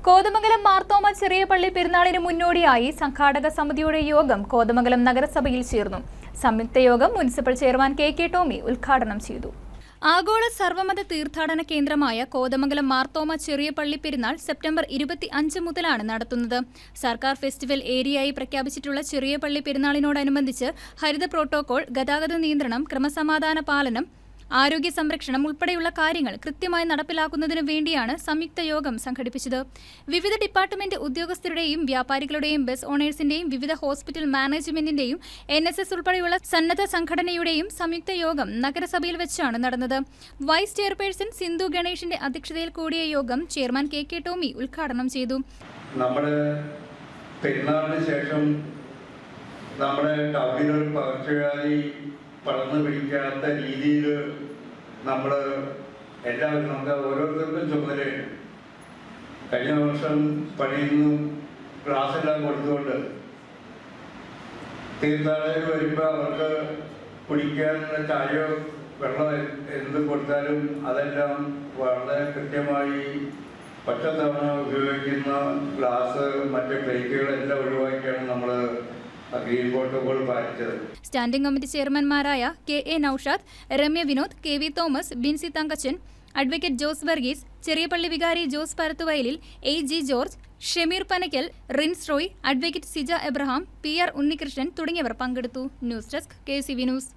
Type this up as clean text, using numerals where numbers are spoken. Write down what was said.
കോതമംഗലം മാർത്തോമ ചെറിയ പള്ളി പെരുന്നാളിന് മുന്നോടിയായി സംഘാടക സമിതിയുടെ യോഗം കോതമംഗലം നഗരസഭയിൽ ചേർന്നു. സംയുക്ത യോഗം മുനിസിപ്പൽ ചെയർമാൻ കെ ടോമി ഉദ്ഘാടനം ചെയ്തു. ആഗോള സർവമത തീർത്ഥാടന കേന്ദ്രമായ കോതമംഗലം മാർത്തോമ ചെറിയ പള്ളി പെരുന്നാൾ സെപ്റ്റംബർ 25 മുതലാണ് നടത്തുന്നത്. സർക്കാർ ഫെസ്റ്റിവൽ ഏരിയയായി പ്രഖ്യാപിച്ചിട്ടുള്ള ചെറിയ പള്ളി പെരുന്നാളിനോടനുബന്ധിച്ച് ഹരിത പ്രോട്ടോകോൾ, ഗതാഗത നിയന്ത്രണം, ക്രമസമാധാന പാലനം, ആരോഗ്യ സംരക്ഷണം ഉൾപ്പെടെയുള്ള കാര്യങ്ങൾ കൃത്യമായി നടപ്പിലാക്കുന്നതിനു വേണ്ടിയാണ് സംയുക്ത യോഗം സംഘടിപ്പിച്ചത്. വിവിധ ഡിപ്പാർട്ട്മെന്റ് ഉദ്യോഗസ്ഥരുടെയും വ്യാപാരികളുടെയും ബസ് ഓണേഴ്സിന്റെയും വിവിധ ഹോസ്പിറ്റൽ മാനേജ്മെന്റിന്റെയും NSS ഉൾപ്പെടെയുള്ള സന്നദ്ധ സംഘടനയുടെയും സംയുക്ത യോഗം നഗരസഭയിൽ വെച്ചാണ് നടന്നത്. വൈസ് ചെയർപേഴ്സൺ സിന്ധു ഗണേഷിന്റെ അധ്യക്ഷതയിൽ കൂടിയ യോഗം ചെയർമാൻ കെ ടോമി ഉദ്ഘാടനം ചെയ്തു. നമ്മുടെ പെരുന്നാളിന് ശേഷം നമ്മുടെ ടൗണിലൊരു പകർച്ചവ്യാധി പടർന്നു പിടിക്കാത്ത രീതിയിൽ നമ്മൾ എല്ലാവരും നമുക്ക് ഓരോരുത്തർക്കും ചുമതലയുണ്ട്. കഴിഞ്ഞ വർഷം പണിയിൽ നിന്നും ക്ലാസ് എല്ലാം കൊടുത്തുകൊണ്ട് തീർത്ഥാടകർ വരുമ്പോൾ അവർക്ക് കുടിക്കാനുള്ള ചായയോ വെള്ളം എന്ത് കൊടുത്താലും അതെല്ലാം വളരെ കൃത്യമായി ഒറ്റത്തവണ ഉപയോഗിക്കുന്ന ഗ്ലാസ്, മറ്റ് പ്ലേറ്റുകളെല്ലാം ഒഴിവാക്കിയാണ് നമ്മൾ ഗ്രീൻ പ്രോട്ടോകോൾ പാലിച്ചത്. സ്റ്റാൻഡിംഗ് കമ്മിറ്റി ചെയർമാൻമാരായ KA Naushad, Ramya Vinod, KV Thomas, Binsy Thankachan, advocate Jose Varghese, ചെറിയപള്ളി വികാരി Jose Parathuvayalil, AG George, Shameer Panakkal, Rins Roy, advocate Sija Abraham, PR Unnikrishnan തുടങ്ങിയവർ പങ്കെടുത്തു. News desk KCV news.